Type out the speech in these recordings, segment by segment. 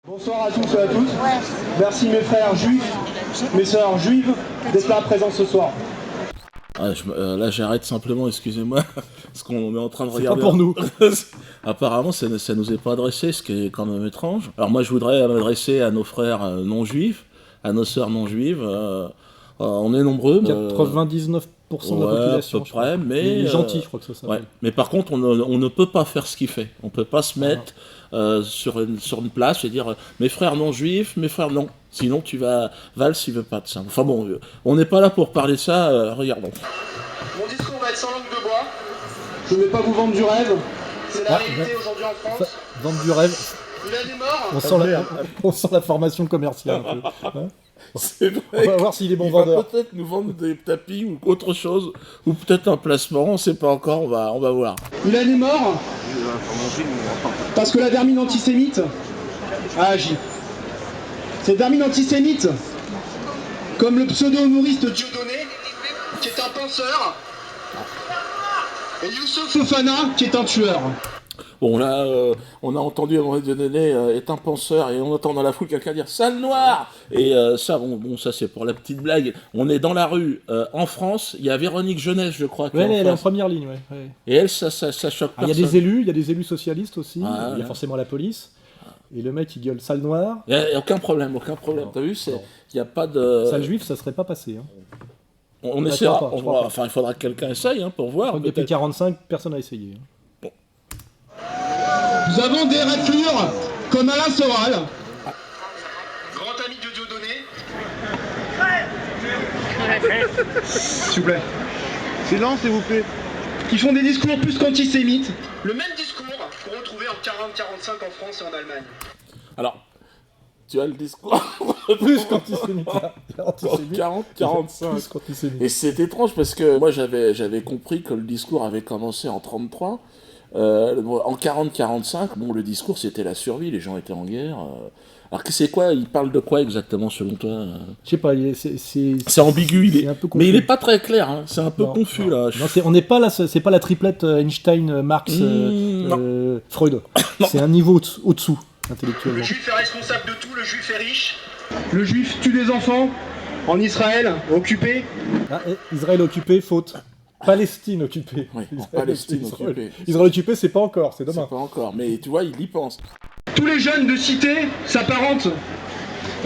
Bonsoir à tous et à toutes. Merci mes frères juifs, mes sœurs juives, d'être là présents ce soir. Là j'arrête simplement, excusez-moi, parce qu'on est en train de regarder... C'est pas pour nous. Apparemment ça nous est pas adressé, ce qui est quand même étrange. Alors moi je voudrais m'adresser à nos frères non-juifs, à nos sœurs non-juives. On est nombreux. 99% de la population. À peu près, mais... Il est gentil, je crois que ça. Ouais. Mais par contre, on ne peut pas faire ce qu'il fait. On peut pas se mettre sur une place et dire mes frères non juifs, mes frères non. Sinon, tu vas... Valls, il veut pas de ça. Enfin bon, on n'est pas là pour parler de ça, regardons. Mon discours va être sans langue de bois. Je ne vais pas vous vendre du rêve. C'est la réalité aujourd'hui en France. Vendre du rêve. Il a des morts. On sent la formation commerciale un peu. Hein, C'est vrai. on va voir s'il est bon Il va vendeur. peut-être nous vendre des tapis ou autre chose, ou peut-être un placement, on sait pas encore, on va voir. Il a des morts. Parce que la vermine antisémite a agi. Cette vermine antisémite, comme le pseudo-humoriste Dieudonné, qui est un penseur, et Youssouf Fofana, qui est un tueur. Bon là, on a entendu à un moment donné est un penseur et on entend dans la foule quelqu'un dire sale noire et ça ça c'est pour la petite blague. On est dans la rue en France, il y a Véronique Jeunesse je crois. Ouais, elle est en première ligne, ouais. Et elle ça choque Il y a personne. il y a des élus socialistes aussi. Ah, il y a forcément la police. Et le mec il gueule sale noire. Il y a aucun problème. Non, T'as vu, il y a pas de. Sale juif, ça serait pas passé. Hein. On essaiera. Je crois pas. Enfin, il faudra que quelqu'un essaye pour voir. Depuis 1945, personne n'a essayé. Hein. Nous avons des raclures comme Alain Soral, grand ami de Dieudonné. S'il vous plaît. Silence, s'il vous plaît. Qui font des discours plus qu'antisémites. Le même discours qu'on retrouvait en 40-45 en France et en Allemagne. Alors, tu as le discours Plus qu'antisémite. 40-45. Plus qu'antisémite. Et c'est étrange parce que moi j'avais compris que le discours avait commencé en 33. En 40-45, bon, le discours c'était la survie, les gens étaient en guerre. Alors c'est quoi, il parle de quoi exactement selon toi Je sais pas, C'est ambigu, c'est un peu confus. mais il est pas très clair, hein. C'est un peu Non, confus non. là. Non, on n'est pas là, c'est pas la triplette Einstein, Marx, Freud. C'est un niveau au-dessous, intellectuellement. Le juif est responsable de tout, le juif est riche. Le juif tue des enfants en Israël, occupé. Ah, Israël occupé, faute. Palestine occupée. Oui, Palestine occupée. Israël occupé, c'est pas encore, c'est demain. C'est pas encore, mais tu vois, il y pense. Tous les jeunes de cité s'apparentent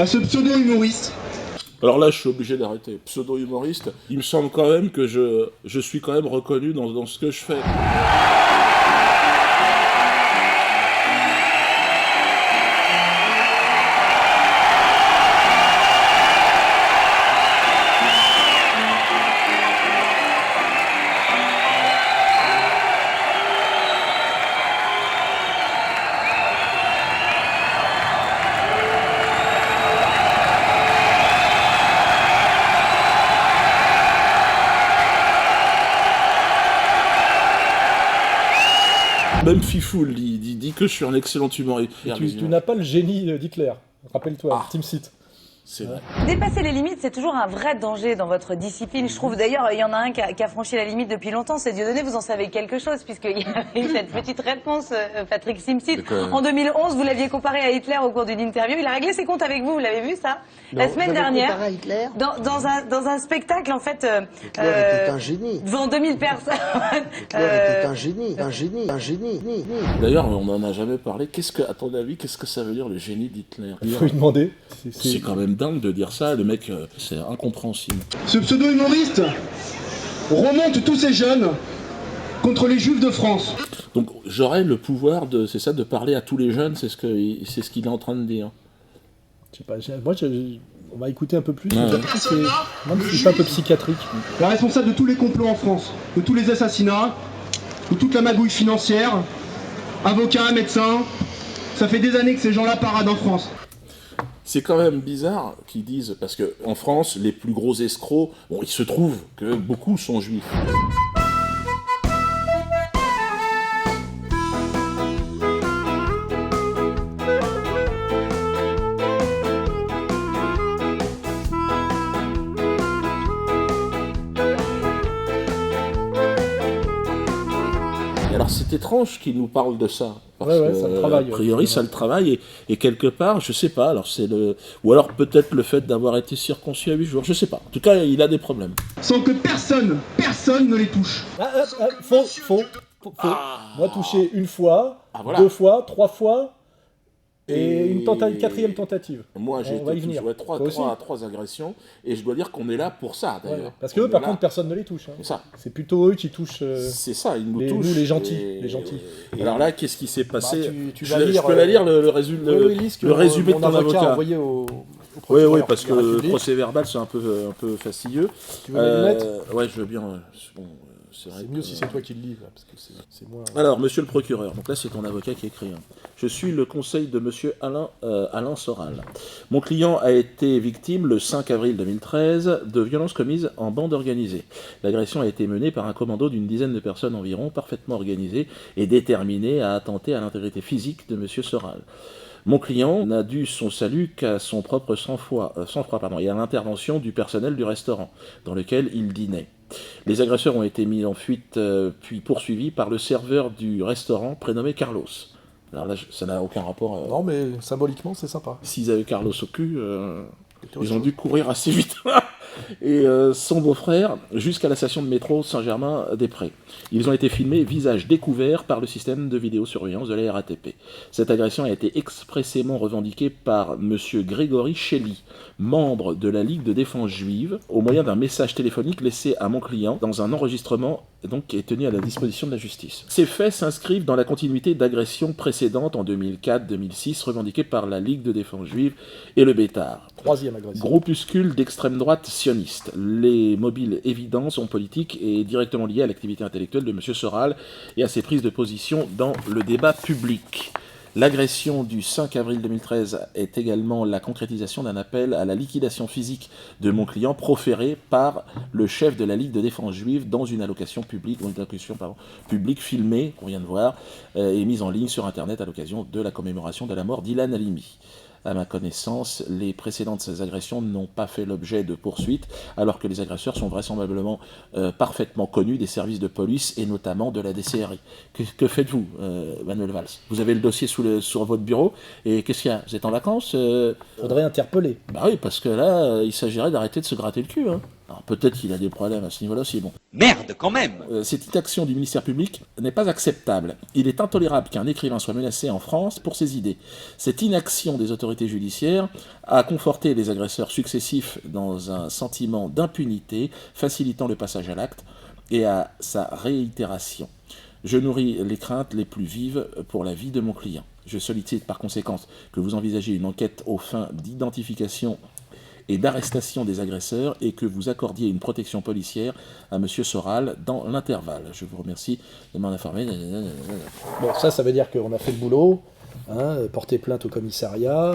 à ce pseudo-humoriste. Alors là, je suis obligé d'arrêter. Pseudo-humoriste, il me semble quand même que je suis quand même reconnu dans ce que je fais. Même Fifou il dit que je suis un excellent humoriste. Tu n'as pas le génie d'Hitler. Rappelle-toi, Team Seat. C'est vrai. Dépasser les limites, c'est toujours un vrai danger dans votre discipline. Je trouve d'ailleurs, il y en a un qui a franchi la limite depuis longtemps, c'est Dieudonné, vous en savez quelque chose, puisqu'il y a eu cette petite réponse, Patrick Simsit. En 2011, vous l'aviez comparé à Hitler au cours d'une interview. Il a réglé ses comptes avec vous l'avez vu ça? La semaine dernière, À Hitler. dans un spectacle, en fait, Hitler était un génie. devant 2000 personnes. Hitler était un génie. D'ailleurs, on n'en a jamais parlé. À ton avis, qu'est-ce que ça veut dire le génie d'Hitler? Il faut lui demander. C'est quand même dingue de dire ça, le mec, c'est incompréhensible. Ce pseudo-humoriste remonte tous ces jeunes contre les juifs de France. Donc j'aurais le pouvoir de parler à tous les jeunes, c'est ce qu'il est en train de dire. Je sais pas, on va écouter un peu plus. Ouais. C'est un peu psychiatrique. La responsable de tous les complots en France, de tous les assassinats, de toute la magouille financière, avocats, médecins. Ça fait des années que ces gens-là paradent en France. C'est quand même bizarre qu'ils disent, parce que en France, les plus gros escrocs, bon, il se trouve que beaucoup sont juifs. Et alors c'est c'est étrange qu'il nous parle de ça. Parce Ouais, que, ça le travaille. a priori, ça le travaille, et quelque part, je sais pas, alors ou alors peut-être le fait d'avoir été circoncis à 8 jours, je sais pas. En tout cas, il a des problèmes. Sans que personne ne les touche. Faux. Moi, touché une fois, voilà. 2 fois, 3 fois, et une 4e tentative. Moi, j'ai On va y été venir. touché 3 agressions, et je dois dire qu'on est là pour ça, d'ailleurs. Ouais. Parce que eux, par contre, personne ne les touche. Hein. C'est ça. C'est plutôt eux qui touchent. C'est ça, ils nous touchent. Nous, les gentils. Et alors là, qu'est-ce qui s'est passé? Tu je vas lire, peux la lire, le résumé de ton avocat. Envoyé au Oui, parce que le procès verbal, c'est un peu fastidieux. Tu veux les mettre? Ouais, je veux bien. Bon, c'est mieux si c'est toi qui le lis, là, parce que c'est moins... Alors, monsieur le procureur, donc là c'est ton avocat qui écrit. Je suis le conseil de monsieur Alain Soral. Mon client a été victime le 5 avril 2013 de violences commises en bande organisée. L'agression a été menée par un commando d'une dizaine de personnes environ, parfaitement organisé et déterminé à attenter à l'intégrité physique de monsieur Soral. Mon client n'a dû son salut qu'à son propre sang-froid et à l'intervention du personnel du restaurant dans lequel il dînait. Les agresseurs ont été mis en fuite puis poursuivis par le serveur du restaurant prénommé Carlos. Alors là, ça n'a aucun rapport. Non, mais symboliquement, c'est sympa. S'ils avaient Carlos au cul, ils ont dû courir assez vite. Et son beau-frère jusqu'à la station de métro Saint-Germain-des-Prés. Ils ont été filmés visage découvert par le système de vidéosurveillance de la RATP. Cette agression a été expressément revendiquée par M. Grégory Shelley, membre de la Ligue de défense juive, au moyen d'un message téléphonique laissé à mon client dans un enregistrement donc, qui est tenu à la disposition de la justice. Ces faits s'inscrivent dans la continuité d'agressions précédentes en 2004-2006 revendiquées par la Ligue de défense juive et le Bétard. 3e agression. Groupuscule d'extrême droite sioniste. Les mobiles évidents sont politiques et directement liés à l'activité intellectuelle de M. Soral et à ses prises de position dans le débat public. L'agression du 5 avril 2013 est également la concrétisation d'un appel à la liquidation physique de mon client proféré par le chef de la Ligue de défense juive dans une allocution publique filmée, qu'on vient de voir, et mise en ligne sur Internet à l'occasion de la commémoration de la mort d'Ilan Halimi. À ma connaissance, les précédentes agressions n'ont pas fait l'objet de poursuites, alors que les agresseurs sont vraisemblablement parfaitement connus des services de police et notamment de la DCRI. Que faites-vous, Manuel Valls? Vous avez le dossier sur votre bureau, et qu'est-ce qu'il y a? Vous êtes en vacances? Faudrait interpeller. Bah oui, parce que là, il s'agirait d'arrêter de se gratter le cul, hein. Alors peut-être qu'il a des problèmes à ce niveau-là aussi, bon. Merde, quand même! Cette inaction du ministère public n'est pas acceptable. Il est intolérable qu'un écrivain soit menacé en France pour ses idées. Cette inaction des autorités judiciaires a conforté les agresseurs successifs dans un sentiment d'impunité, facilitant le passage à l'acte et à sa réitération. Je nourris les craintes les plus vives pour la vie de mon client. Je sollicite par conséquent que vous envisagez une enquête aux fins d'identification et d'arrestation des agresseurs et que vous accordiez une protection policière à M. Soral dans l'intervalle. Je vous remercie de m'en informer. Bon, ça veut dire qu'on a fait le boulot, hein, porter plainte au commissariat,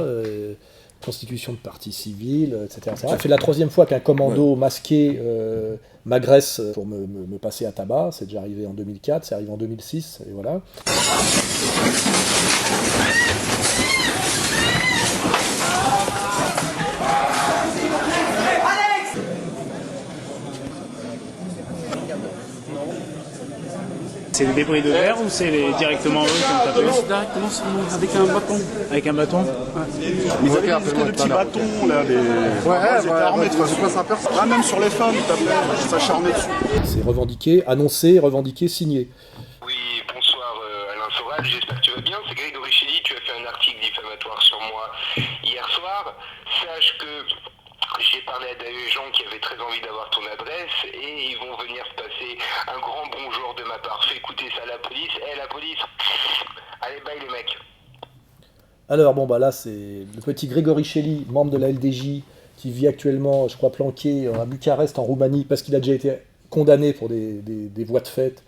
constitution de partie civile, etc. Ça fait la 3e fois qu'un commando masqué m'agresse pour me passer à tabac. C'est déjà arrivé en 2004, c'est arrivé en 2006, et voilà. C'est les débris de verre ou c'est directement eux qui ont tapé? C'est directement avec un bâton. Avec un bâton? Ils avaient des petits bâtons là, ils étaient armés de façon. Ah, même sur les femmes, ils tapaient, s'acharnaient dessus. C'est revendiqué, annoncé, revendiqué, signé. Oui, bonsoir Alain Soral, j'espère que tu vas bien. C'est Grégory Shelley, tu as fait un article diffamatoire sur moi hier soir. Sache que j'ai parlé à des gens qui avaient très envie d'avoir ton adresse et ils vont venir te passer un grand bonjour de ma part. Fais écouter ça à la police. La police, allez, bye les mecs. Alors bon bah là c'est le petit Grégory Shelley, membre de la LDJ, qui vit actuellement, je crois, planqué à Bucarest en Roumanie parce qu'il a déjà été condamné pour des voies de fait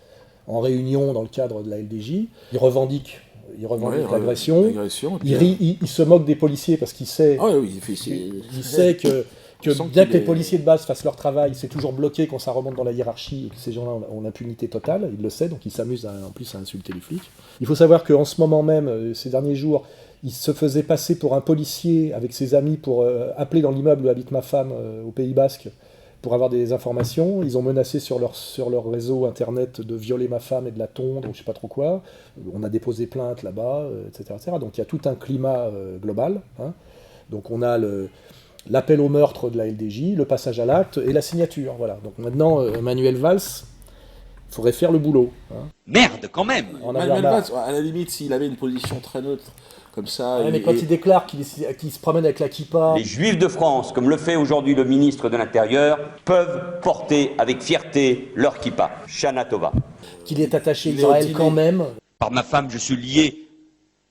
en réunion dans le cadre de la LDJ. Il revendique l'agression. Il se moque des policiers parce qu'il sait, il sait que bien que les policiers de base fassent leur travail, c'est toujours bloqué quand ça remonte dans la hiérarchie et que ces gens-là ont l'impunité totale, il le sait, donc il s'amuse en plus à insulter les flics. Il faut savoir qu'en ce moment même, ces derniers jours, il se faisait passer pour un policier avec ses amis pour appeler dans l'immeuble où habite ma femme au Pays Basque pour avoir des informations. Ils ont menacé sur leur réseau internet de violer ma femme et de la tondre, ou je sais pas trop quoi. On a déposé plainte là-bas, etc., etc. Donc il y a tout un climat global. Hein. Donc on a l'appel au meurtre de la LDJ, le passage à l'acte et la signature. Voilà. Donc maintenant, Manuel Valls, il faudrait faire le boulot. Hein. Merde, quand même. Manuel Valls, à la limite, s'il avait une position très neutre, comme ça... Ouais, mais quand il déclare qu'il se promène avec la kippa... Les Juifs de France, comme le fait aujourd'hui le ministre de l'Intérieur, peuvent porter avec fierté leur kippa. Shana Tova. Qu'il est attaché à Israël quand même. Par ma femme, je suis lié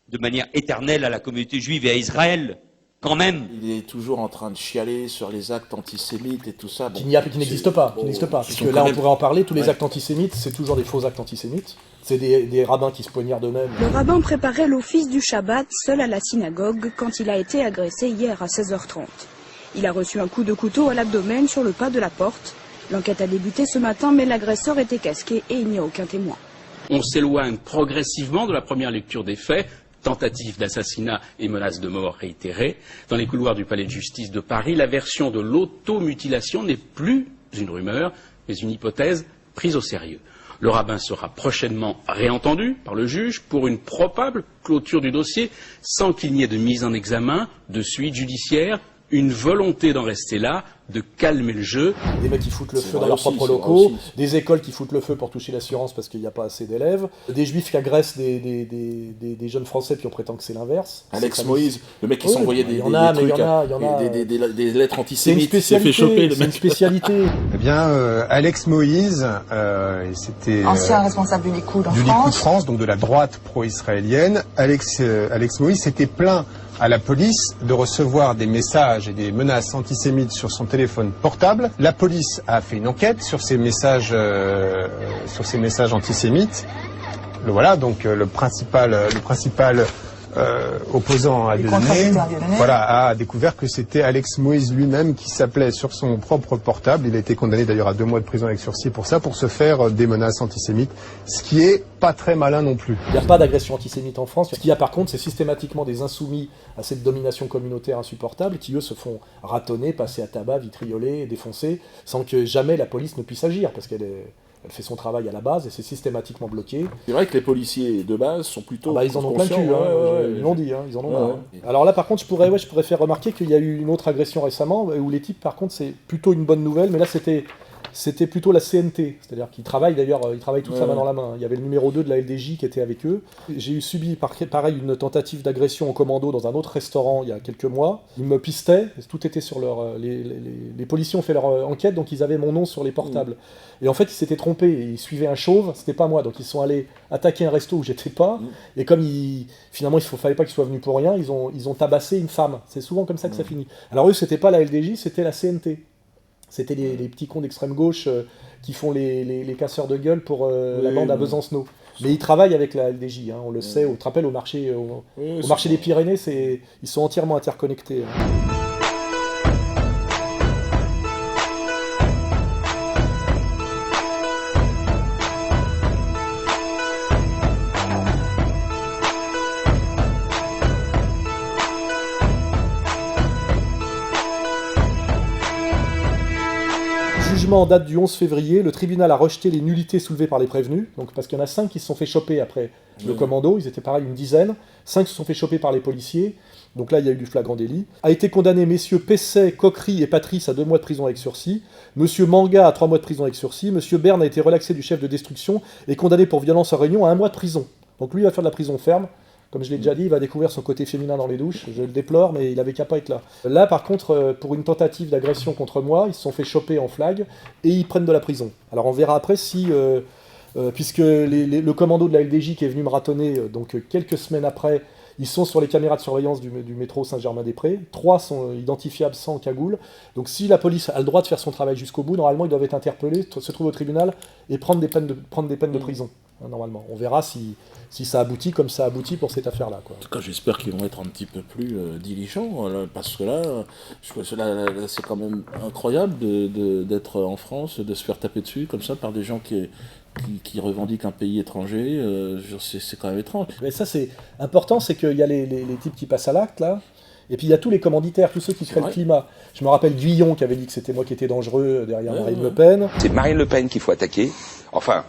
de manière éternelle à la communauté juive et à Israël. Quand même. Il est toujours en train de chialer sur les actes antisémites et tout ça. Bon, qui n'existent pas. Parce que là, on pourrait en parler. Tous les actes antisémites, c'est toujours des faux actes antisémites. C'est des rabbins qui se poignardent eux-mêmes. Le rabbin préparait l'office du Shabbat seul à la synagogue quand il a été agressé hier à 16h30. Il a reçu un coup de couteau à l'abdomen sur le pas de la porte. L'enquête a débuté ce matin, mais l'agresseur était casqué et il n'y a aucun témoin. On s'éloigne progressivement de la première lecture des faits. Tentative d'assassinat et menace de mort réitérée. Dans les couloirs du palais de justice de Paris, la version de l'automutilation n'est plus une rumeur, mais une hypothèse prise au sérieux. Le rabbin sera prochainement réentendu par le juge pour une probable clôture du dossier sans qu'il n'y ait de mise en examen, de suite judiciaire, une volonté d'en rester là, de calmer le jeu. Des mecs qui foutent le feu dans leurs propres locaux, des écoles qui foutent le feu pour toucher l'assurance parce qu'il n'y a pas assez d'élèves, des juifs qui agressent des jeunes français puis on prétend que c'est l'inverse. Alex Moïse, le mec qui s'envoyait des lettres antisémites, il s'est fait choper. C'est une spécialité. Eh bien, Alex Moïse, c'était ancien responsable du Likoud en France. Du Likoud France, donc de la droite pro-israélienne. Alex Moïse s'était plaint à la police de recevoir des messages et des menaces antisémites sur son téléphone portable. La police a fait une enquête sur ces messages antisémites. Voilà, donc le principal opposant à Dieudonné, a découvert que c'était Alex Moïse lui-même qui s'appelait sur son propre portable. Il a été condamné d'ailleurs à 2 mois de prison avec sursis pour ça, pour se faire des menaces antisémites, ce qui est pas très malin non plus. Il n'y a pas d'agression antisémite en France. Ce qu'il y a par contre, c'est systématiquement des insoumis à cette domination communautaire insupportable qui, eux, se font ratonner, passer à tabac, vitrioler, défoncer, sans que jamais la police ne puisse agir, parce qu'elle fait son travail à la base et c'est systématiquement bloqué. C'est vrai que les policiers de base sont plutôt... ils en ont plein le cul, ils l'ont dit, ils en ont marre. Alors là, par contre, je pourrais faire remarquer qu'il y a eu une autre agression récemment, où les types, par contre, c'est plutôt une bonne nouvelle, mais là, c'était plutôt la CNT, c'est-à-dire qu'ils travaillent d'ailleurs, ils travaillent tous main dans la main. Il y avait le numéro 2 de la LDJ qui était avec eux. J'ai subi pareil une tentative d'agression en commando dans un autre restaurant il y a quelques mois. Ils me pistaient, tout était sur les policiers ont fait leur enquête, donc ils avaient mon nom sur les portables. Et en fait, ils s'étaient trompés, ils suivaient un chauve, c'était pas moi, donc ils sont allés attaquer un resto où j'étais pas, et comme finalement il fallait pas qu'ils soient venus pour rien, ils ont tabassé une femme. C'est souvent comme ça que ça finit. Alors eux, c'était pas la LDJ, c'était la CNT. C'était les petits cons d'extrême gauche qui font les casseurs de gueule pour la bande à Besancenot. Mais ils travaillent avec la LDJ, on le sait, tu te rappelles, au marché des Pyrénées, ils sont entièrement interconnectés. En date du 11 février, le tribunal a rejeté les nullités soulevées par les prévenus, donc parce qu'il y en a 5 qui se sont fait choper après le commando, ils étaient pareil une dizaine, 5 se sont fait choper par les policiers, donc là il y a eu du flagrant délit. A été condamné messieurs Pesset, Coquery et Patrice à 2 mois de prison avec sursis, monsieur Manga à 3 mois de prison avec sursis, monsieur Berne a été relaxé du chef de destruction et condamné pour violence en réunion à 1 mois de prison. Donc lui il va faire de la prison ferme. Comme je l'ai déjà dit, il va découvrir son côté féminin dans les douches. Je le déplore, mais il avait qu'à pas être là. Là, par contre, pour une tentative d'agression contre moi, ils se sont fait choper en flag et ils prennent de la prison. Alors on verra après si, puisque le commando de la LDJ qui est venu me ratonner, donc quelques semaines après, ils sont sur les caméras de surveillance du métro Saint-Germain-des-Prés. 3 sont identifiables sans cagoule. Donc si la police a le droit de faire son travail jusqu'au bout, normalement ils doivent être interpellés, se trouver au tribunal et prendre des peines de prison. Normalement. On verra si ça aboutit comme ça aboutit pour cette affaire-là. En tout cas, j'espère qu'ils vont être un petit peu plus diligents, parce que là, c'est quand même incroyable d'être en France, de se faire taper dessus comme ça par des gens qui revendiquent un pays étranger. C'est quand même étrange. Mais ça, c'est important, c'est qu'il y a les types qui passent à l'acte, là, Et puis il y a tous les commanditaires, tous ceux qui créent le climat. Je me rappelle Guillon qui avait dit que c'était moi qui étais dangereux derrière Marine Le Pen. C'est Marine Le Pen qu'il faut attaquer. Enfin...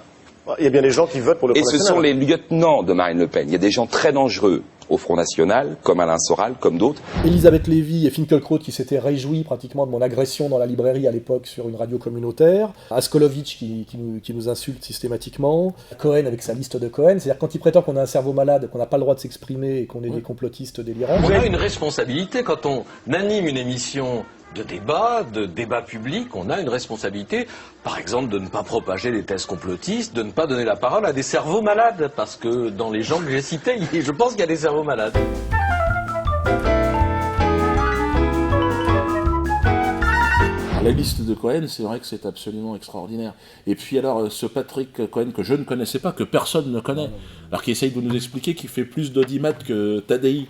Il y a bien des gens qui votent pour le Front National. Et ce sont les lieutenants de Marine Le Pen. Il y a des gens très dangereux au Front National, comme Alain Soral, comme d'autres. Elisabeth Lévy et Finkielkraut qui s'étaient réjouis pratiquement de mon agression dans la librairie à l'époque sur une radio communautaire. Askolovitch qui nous insulte systématiquement. Cohen avec sa liste de Cohen. C'est-à-dire quand il prétend qu'on a un cerveau malade, qu'on n'a pas le droit de s'exprimer et qu'on est des complotistes délirants. On a une responsabilité quand on anime une émission de débat public, on a une responsabilité, par exemple, de ne pas propager des thèses complotistes, de ne pas donner la parole à des cerveaux malades, parce que dans les gens que j'ai cités, je pense qu'il y a des cerveaux malades. La liste de Cohen, c'est vrai que c'est absolument extraordinaire. Et puis alors, ce Patrick Cohen que je ne connaissais pas, que personne ne connaît, alors qui essaye de nous expliquer qu'il fait plus d'audimat que Tadei.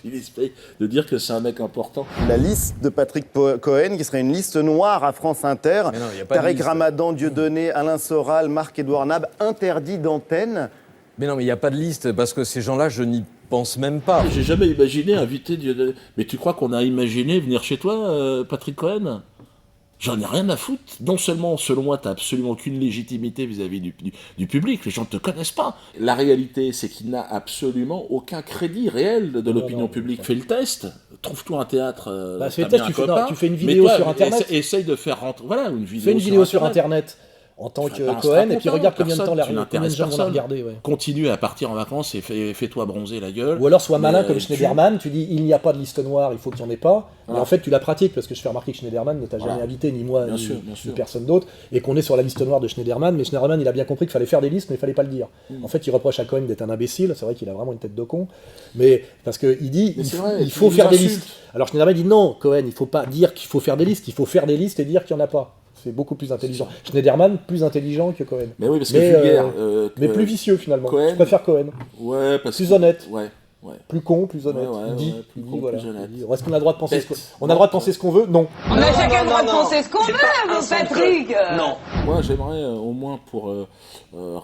Il essaye de dire que c'est un mec important. La liste de Patrick Cohen, qui serait une liste noire à France Inter. Tariq Ramadan, Dieudonné, Alain Soral, Marc-Édouard Nab, interdit d'antenne. Mais non, mais il n'y a pas de liste, parce que ces gens-là, je n'y pense même pas. J'ai jamais imaginé inviter Dieudonné. Mais tu crois qu'on a imaginé venir chez toi, Patrick Cohen ? J'en ai rien à foutre. Non seulement, selon moi, t'as absolument aucune légitimité vis-à-vis du public, les gens ne te connaissent pas. La réalité, c'est qu'il n'a absolument aucun crédit réel de l'opinion publique. Fais le test, trouve-toi un théâtre. Fais le test, tu fais une vidéo sur Internet. Essaye de faire rentrer. Voilà, une vidéo. Fais une vidéo sur Internet. En tant que Cohen, et puis regarde combien de temps combien de gens vont la regarder. Ouais. Continue à partir en vacances et fais-toi bronzer la gueule. Ou alors sois malin comme Schneiderman, tu dis il n'y a pas de liste noire, il faut qu'il n'y en ait pas. Voilà. Et en fait tu la pratiques, parce que je fais remarquer que Schneiderman ne t'a jamais invité, ni moi, ni personne d'autre, et qu'on est sur la liste noire de Schneiderman, mais Schneiderman il a bien compris qu'il fallait faire des listes, mais il fallait pas le dire. En fait il reproche à Cohen d'être un imbécile, c'est vrai qu'il a vraiment une tête de con, mais parce qu'il dit il faut faire des listes. Alors Schneiderman dit non, Cohen, il faut pas dire qu'il faut faire des listes, il faut faire des listes et dire qu'il n'y en a pas. C'est beaucoup plus intelligent. Schneiderman, plus intelligent que Cohen. Mais oui, parce que mais plus vicieux finalement. Cohen, je préfère Cohen. Ouais, plus honnête. Ouais. Plus con, plus honnête. Plus honnête. Est-ce qu'on a le droit de penser on a le droit de penser ce qu'on veut ? Non. On a chacun le droit de penser ce qu'on veut, Patrick. Non. Moi, j'aimerais au moins pour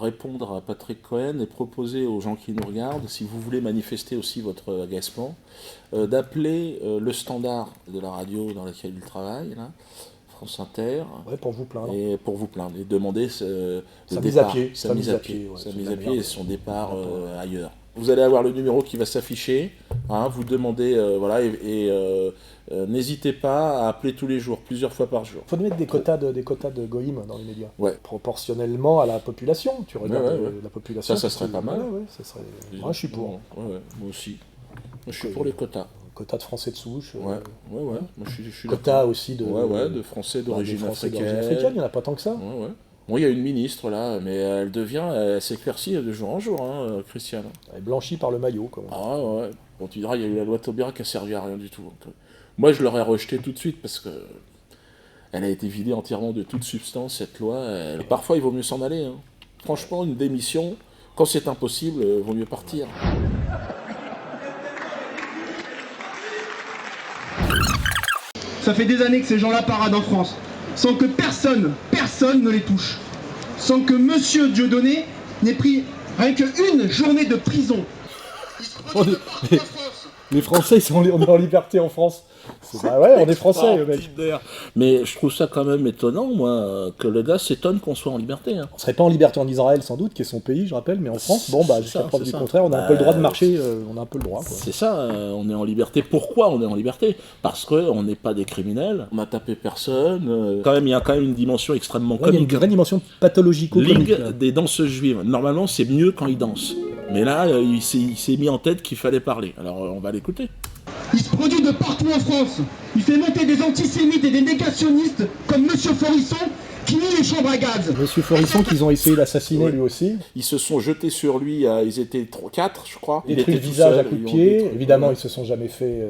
répondre à Patrick Cohen et proposer aux gens qui nous regardent, si vous voulez manifester aussi votre agacement, d'appeler le standard de la radio dans laquelle il travaille, là. France Inter. Ouais, pour vous plaindre. Et pour vous plaindre. Et demander sa mise à pied. Sa mise à pied et son départ ailleurs. Vous allez avoir le numéro qui va s'afficher. Vous demandez, n'hésitez pas à appeler tous les jours, plusieurs fois par jour. Il faut mettre des quotas de goïm dans les médias. Ouais. Proportionnellement à la population. Tu regardes la population. Ça serait pas mal. Ça serait... Moi, je suis pour. Moi aussi. Moi, je suis pour les quotas. Quotas de Français de souche. Moi, je suis quotas aussi de Français d'origine africaine. Il n'y en a pas tant que ça. Bon, il y a une ministre là, mais elle s'éclaircit de jour en jour, Christiane. Elle est blanchie par le maillot, quand même. Ah ouais. Bon, tu diras, il y a eu la loi Taubira qui a servi à rien du tout. Donc, moi, je l'aurais rejetée tout de suite parce que elle a été vidée entièrement de toute substance, cette loi. Et parfois, il vaut mieux s'en aller. Franchement, une démission, quand c'est impossible, vaut mieux partir. Ça fait des années que ces gens-là paradent en France, sans que personne ne les touche. Sans que Monsieur Dieudonné n'ait pris rien qu'une journée de prison. Les Français, on est en liberté en France. On est Français, mec. Mais je trouve ça quand même étonnant, moi, que le gars s'étonne qu'on soit en liberté. On serait pas en liberté en Israël, sans doute, qui est son pays, je rappelle, mais en France, jusqu'à preuve du contraire, on a un peu le droit de marcher, on a un peu le droit. Quoi. C'est ça, on est en liberté. Pourquoi on est en liberté ? Parce qu'on n'est pas des criminels, on n'a tapé personne. Il y a quand même une dimension extrêmement comique. Il y a une vraie dimension pathologico-comique. Ligue des danseuses juives. Normalement, c'est mieux quand ils dansent. Mais là, il s'est mis en tête qu'il fallait parler. Alors, on va l'écouter. Il se produit de partout en France. Il fait monter des antisémites et des négationnistes comme Monsieur Forisson qui nie les chambres à gaz. Monsieur Forisson qu'ils ont essayé d'assassiner lui aussi. Ils se sont jetés sur lui, ils étaient 4 je crois. Détruit le visage à coups de pied. Évidemment, ils se sont jamais fait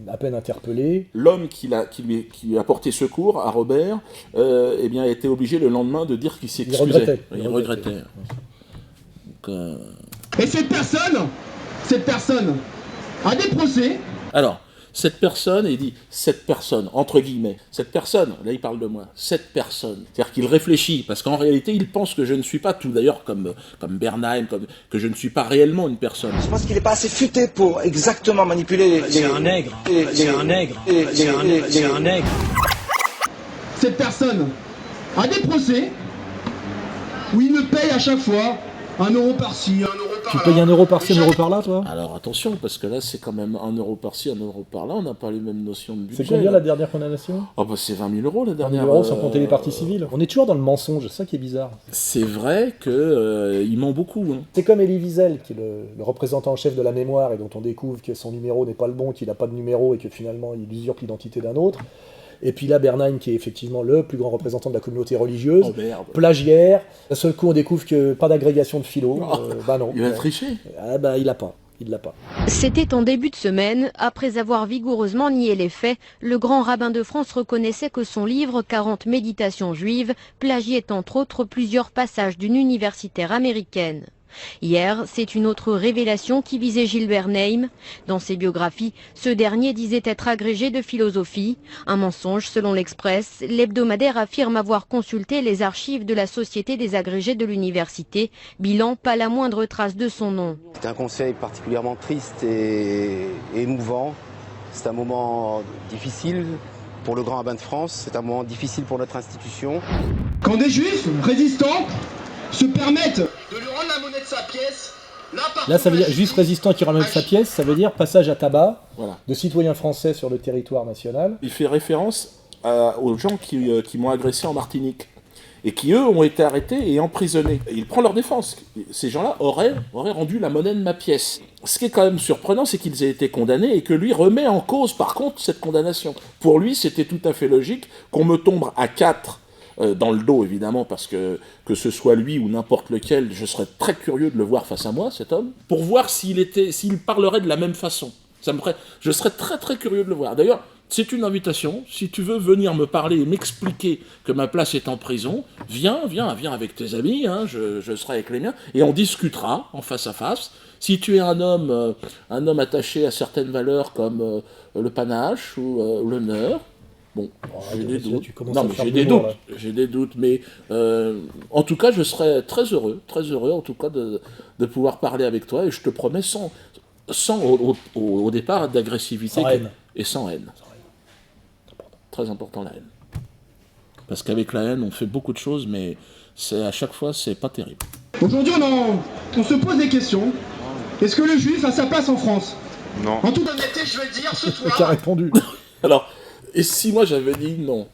à peine interpeller. L'homme qui a porté secours à Robert a été obligé le lendemain de dire qu'il s'excusait. Il regrettait. Et cette personne a des procès. Alors, cette personne, et il dit cette personne, entre guillemets, cette personne, là il parle de moi, cette personne. C'est-à-dire qu'il réfléchit, parce qu'en réalité, il pense que je ne suis pas tout, d'ailleurs, comme Bernheim, que je ne suis pas réellement une personne. Je pense qu'il n'est pas assez futé pour exactement manipuler les... C'est un nègre. C'est un nègre. C'est un nègre. Cette personne a des procès où il me paye à chaque fois 1 euro par-ci, 1 euro par-là. Tu payes 1 euro par-ci, 1 euro par-là, toi? Alors attention, parce que là, c'est quand même 1 euro par-ci, 1 euro par-là, on n'a pas les mêmes notions de budget. C'est combien la dernière condamnation? Oh bah c'est 20 000 euros la 20 dernière. 000 euros sans compter les parties civiles. On est toujours dans le mensonge, c'est ça qui est bizarre. C'est vrai qu'il ment beaucoup. Hein. C'est comme Elie Wiesel, qui est le représentant en chef de la mémoire et dont on découvre que son numéro n'est pas le bon, qu'il n'a pas de numéro et que finalement il usurpe l'identité d'un autre. Et puis là, Bernheim, qui est effectivement le plus grand représentant de la communauté religieuse, plagiaire. D'un seul coup, on découvre que pas d'agrégation de philo. Bah non. Il va tricher. Ah bah il l'a pas. Il l'a pas. C'était en début de semaine. Après avoir vigoureusement nié les faits, le grand rabbin de France reconnaissait que son livre 40 méditations juives plagiait entre autres plusieurs passages d'une universitaire américaine. Hier, c'est une autre révélation qui visait Gilles Bernheim. Dans ses biographies, ce dernier disait être agrégé de philosophie. Un mensonge selon l'Express. L'hebdomadaire affirme avoir consulté les archives de la Société des agrégés de l'université. Bilan, pas la moindre trace de son nom. C'est un conseil particulièrement triste et émouvant. C'est un moment difficile pour le grand rabbin de France. C'est un moment difficile pour notre institution. Quand des juifs résistants se permettent de lui rendre la monnaie de sa pièce, là ça veut dire juif résistant qui remet sa pièce, ça veut dire passage à tabac de citoyens français sur le territoire national. Il fait référence aux gens qui m'ont agressé en Martinique et qui eux ont été arrêtés et emprisonnés. Et il prend leur défense. Ces gens-là auraient rendu la monnaie de ma pièce. Ce qui est quand même surprenant, c'est qu'ils aient été condamnés et que lui remet en cause par contre cette condamnation. Pour lui, c'était tout à fait logique qu'on me tombe à 4 dans le dos évidemment, parce que ce soit lui ou n'importe lequel, je serais très curieux de le voir face à moi, cet homme, pour voir s'il parlerait de la même façon. Je serais très très curieux de le voir. D'ailleurs, c'est une invitation, si tu veux venir me parler et m'expliquer que ma place est en prison, viens avec tes amis, hein, je serai avec les miens, et on discutera en face à face. Si tu es un homme attaché à certaines valeurs comme le panache ou l'honneur, bon, j'ai des doutes. J'ai des doutes, mais en tout cas, je serais très heureux en tout cas de pouvoir parler avec toi, et je te promets sans au départ d'agressivité et sans haine. Très important la haine. Parce qu'avec la haine, on fait beaucoup de choses, mais à chaque fois, c'est pas terrible. Aujourd'hui, on se pose des questions. Est-ce que le juif a sa place en France? Non. En toute honnêteté, je vais le dire ce soir. Qui a répondu? Alors, et si moi j'avais dit non,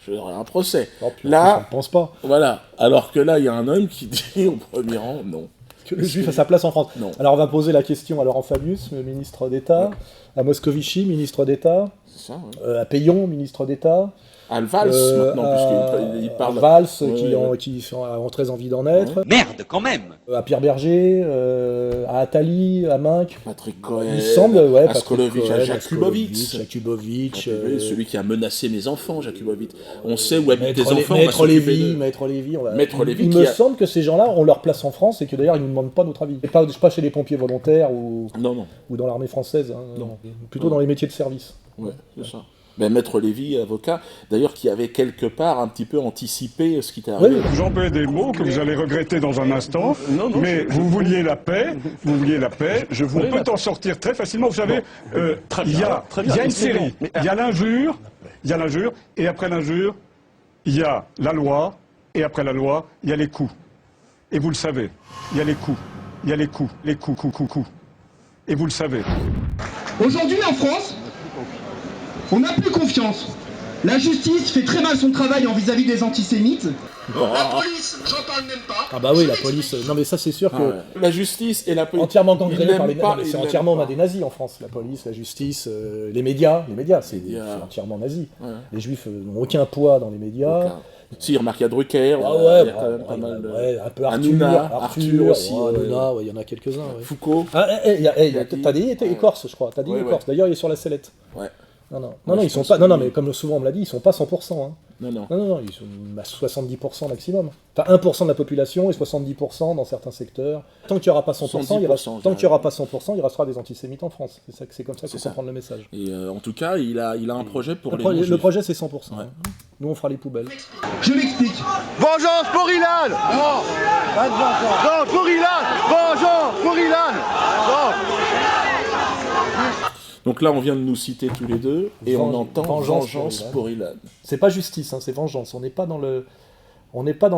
j'aurais un procès. Là, je ne pense pas. Voilà. Alors que là, il y a un homme qui dit au premier rang non. Que le juif a sa place en France. Non. Alors on va poser la question à Laurent Fabius, ministre d'État, à Moscovici, ministre d'État, à Payon, ministre d'État, à Valls maintenant, puisqu'il parle. À Valls, qui ont très envie d'en être. Merde, quand même. À Pierre Berger, à Attali, à Minck. Patrick Cohen. Il semble, Askolovitch, Jakubowicz. Celui qui a menacé mes enfants, Jakubowicz. On sait où habitent les enfants. Maître Lévy. Il me semble que ces gens-là ont leur place en France et que d'ailleurs ils ne nous demandent pas notre avis. Et pas chez les pompiers volontaires ou dans l'armée française. Hein, non. Plutôt dans les métiers de service. Ouais, c'est ça. Maître Lévy, avocat, d'ailleurs qui avait quelque part un petit peu anticipé ce qui t'est arrivé. Oui. J'emploie des mots que vous allez regretter dans un instant, mais vous vouliez la paix, on peut en sortir très facilement. Vous savez, il y a une série, il y a l'injure, et après l'injure, il y a la loi, et après la loi, il y a les coups. Et vous le savez, il y a les coups, les coups. Et vous le savez. Aujourd'hui en France, on n'a plus confiance. La justice fait très mal son travail vis-à-vis des antisémites. La police, j'en parle même pas. Ah bah oui, la police. Non mais ça c'est sûr que la justice et la police entièrement gangrénée par les nazis. C'est entièrement main des nazis en France. La police, la justice, les médias, c'est entièrement nazi. Ouais. Les juifs n'ont aucun poids dans les médias. Si, remarque, il y a Drucker, il y a quand même pas mal de... un peu Arthur aussi. Il y en a quelques-uns. Ouais. Foucault. T'as dit Écorce, je crois. T'as dit Écorce. D'ailleurs, il est sur la sellette. Ouais. Non, ils sont pas. Non, mais comme souvent on me l'a dit, ils sont pas 100%. Hein. Non, ils sont à 70% maximum. Enfin, 1% de la population et 70% dans certains secteurs. Tant qu'il n'y aura pas 100%, il restera des antisémites en France. C'est comme ça qu'il faut comprendre le message. Et en tout cas, il a un projet pour les Le projet, c'est 100%. Ouais. Nous, on fera les poubelles. Je m'explique. Vengeance pour Ilan. Non, pas de vengeance. Non, pour Ilan. Vengeance pour Ilan. Donc là, on vient de nous citer tous les deux, et on entend vengeance pour Ilan. C'est pas justice, c'est vengeance. On n'est pas dans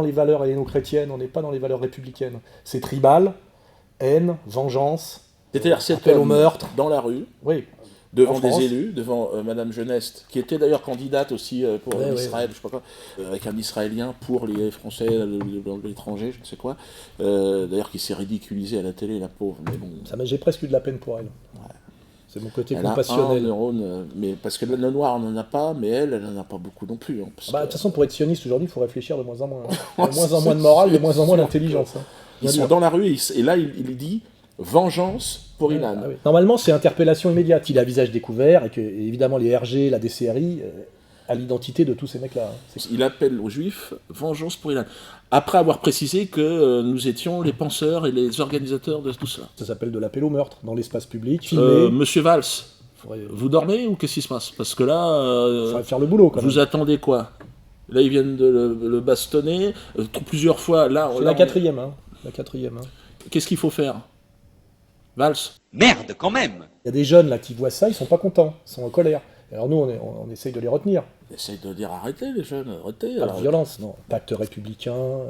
les valeurs helléno-chrétiennes, on n'est pas dans les valeurs républicaines. C'est tribal, haine, vengeance, c'est-à-dire appel au meurtre. Dans la rue, devant des élus, devant Madame Geneste, qui était d'ailleurs candidate aussi pour Israël, je sais pas quoi, avec un Israélien pour les Français, l'étranger, je ne sais quoi, d'ailleurs qui s'est ridiculisé à la télé, la pauvre. Mais bon. J'ai presque eu de la peine pour elle. Ouais. C'est mon côté compassionnel. Elle a un neurone, mais parce que le noir, on n'en a pas, mais elle n'en a pas beaucoup non plus. Hein, de toute façon, pour être sioniste aujourd'hui, il faut réfléchir de moins en moins. De moins en moins de morale, de moins en moins d'intelligence. Ils sont dans la rue, et là, il dit vengeance pour Ilan. Ah oui. Normalement, c'est interpellation immédiate. Il a visage découvert, et que, évidemment, les RG, la DCRI, à l'identité de tous ces mecs-là. Il appelle aux Juifs vengeance pour Ilan. Après avoir précisé que nous étions les penseurs et les organisateurs de tout cela. Ça s'appelle de l'appel au meurtre, dans l'espace public, filmé. Monsieur Valls, vous dormez ou qu'est-ce qui se passe? Parce que là... faudrait faire le boulot, quand même. Vous attendez quoi? Là, ils viennent de le bastonner plusieurs fois. Là, c'est la quatrième. Qu'est-ce qu'il faut faire? Valls? Merde, quand même! Il y a des jeunes là qui voient ça, ils sont pas contents, ils sont en colère. Alors nous, on essaye de les retenir. On essaye de dire arrêtez les jeunes, arrêtez. Pas la violence, non. Pacte républicain,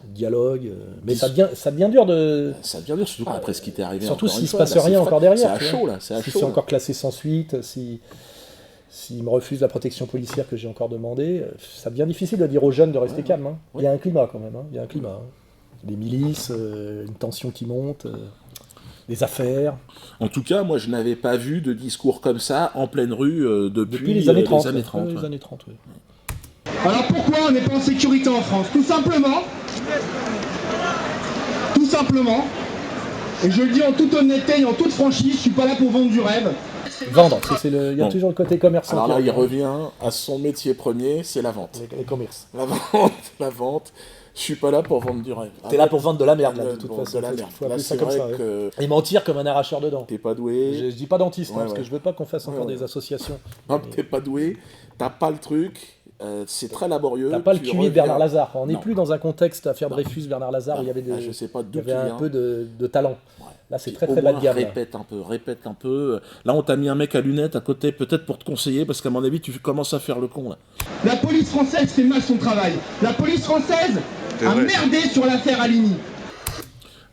dialogue. Mais ça devient dur de... Ça devient dur, surtout après ce qui t'est arrivé. Surtout s'il se passe rien encore derrière. C'est à chaud, là. Si c'est encore classé sans suite, s'ils me refusent la protection policière que j'ai encore demandée, ça devient difficile de dire aux jeunes de rester calmes. Hein. Il y a un climat quand même, il y a un climat. Des milices, une tension qui monte... des affaires. En tout cas, moi, je n'avais pas vu de discours comme ça en pleine rue depuis les années 30. Les années 30, oui. Alors pourquoi on n'est pas en sécurité en France? Tout simplement, et je le dis en toute honnêteté et en toute franchise, je suis pas là pour vendre du rêve. Vendre, il y a toujours le côté commerçant. Alors là, il revient à son métier premier, c'est la vente. Les commerces. La vente. Je suis pas là pour vendre du rêve. T'es là pour vendre de la merde, là, de toute façon. De la merde. Faut appeler ça comme ça. Et mentir comme un arracheur de dents. T'es pas doué. Je dis pas dentiste, parce que je veux pas qu'on fasse encore des associations. Non, t'es pas doué, t'as pas le truc, c'est très laborieux. T'as pas le QI de Bernard Lazare. On n'est plus dans un contexte affaire Dreyfus, Bernard Lazare, où il y avait je sais pas il y avait un peu de talent. Là, c'est très très bas de gamme. Répète un peu. Là, on t'a mis un mec à lunettes à côté, peut-être pour te conseiller, parce qu'à mon avis, tu commences à faire le con, là. La police française fait mal son travail. La police française a merdé sur l'affaire Halimi.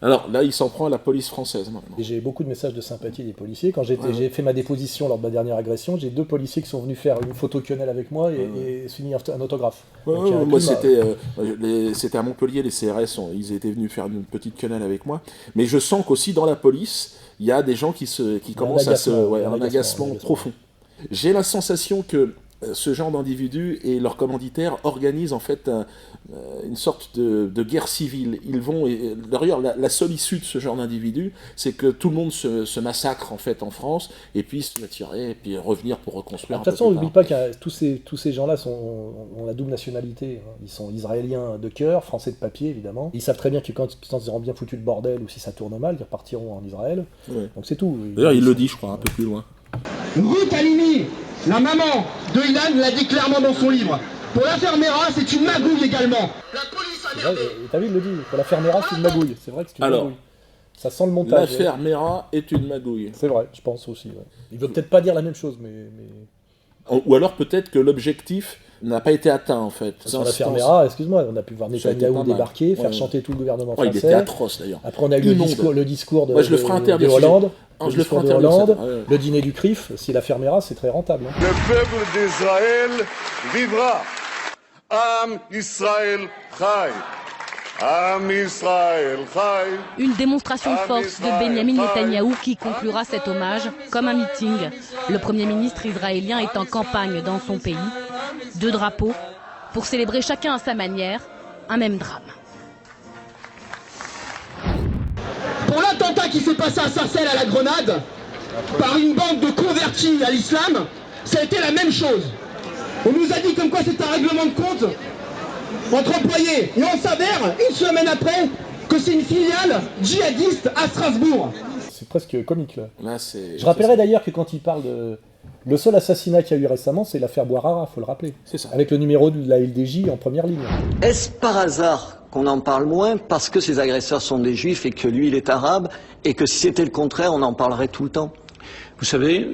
Alors là, il s'en prend à la police française maintenant. J'ai beaucoup de messages de sympathie des policiers. Quand j'ai fait ma déposition lors de ma dernière agression, j'ai 2 policiers qui sont venus faire une photo quenelle avec moi et signer un autographe. Moi, c'était à Montpellier, les CRS, ils étaient venus faire une petite quenelle avec moi. Mais je sens qu'aussi dans la police, il y a des gens qui commencent à un agacement profond. J'ai la sensation que ce genre d'individus et leurs commanditaires organisent en fait une sorte de guerre civile. Ils vont, d'ailleurs, la seule issue de ce genre d'individus, c'est que tout le monde se massacre en fait en France, et puis se tirer, et puis revenir pour reconstruire. De toute façon, on n'oublie pas que tous ces gens-là ont la double nationalité. Ils sont israéliens de cœur, français de papier évidemment. Ils savent très bien que quand ils auront bien foutu le bordel ou si ça tourne mal, ils repartiront en Israël. Ouais. Donc c'est tout. D'ailleurs, il le dit, je crois, un peu plus loin. Ruth Halimi, la maman de Ilan, l'a dit clairement dans son livre. Pour l'affaire Mera, c'est une magouille également. La police a merdé. T'as vu, il le dit. Pour l'affaire Mera, c'est une magouille. C'est vrai que c'est une magouille. Ça sent le montage. L'affaire Mera est une magouille. C'est vrai, je pense aussi. Ouais. Il veut peut-être pas dire la même chose, mais... Ou alors peut-être que l'objectif n'a pas été atteint en fait. Sur l'affaire Mera, excuse-moi, on a pu voir Netanyahou débarquer, faire chanter tout le gouvernement français. Il était atroce d'ailleurs. Après on a eu le discours de Hollande. Le dîner du CRIF, si l'affaire Mera, c'est très rentable. Le peuple d'Israël vivra. Am Israël Chai. Am Israël Chai. Une démonstration de force de Benjamin Netanyahou qui conclura cet hommage comme un meeting. Le Premier ministre israélien est en campagne dans son pays. 2 drapeaux pour célébrer chacun à sa manière un même drame. Pour l'attentat qui s'est passé à Sarcelles à la Grenade, par une bande de convertis à l'islam, ça a été la même chose. On nous a dit comme quoi c'est un règlement de compte entre employés. Et on s'avère, une semaine après, que c'est une filiale djihadiste à Strasbourg. C'est presque comique, là. Là, Je rappellerai d'ailleurs que quand il parle de... Le seul assassinat qu'il y a eu récemment, c'est l'affaire Bouarara, faut le rappeler. C'est ça. Avec le numéro de la LDJ en première ligne. Est-ce par hasard qu'on en parle moins parce que ces agresseurs sont des juifs et que lui il est arabe, et que si c'était le contraire, on en parlerait tout le temps? Vous savez,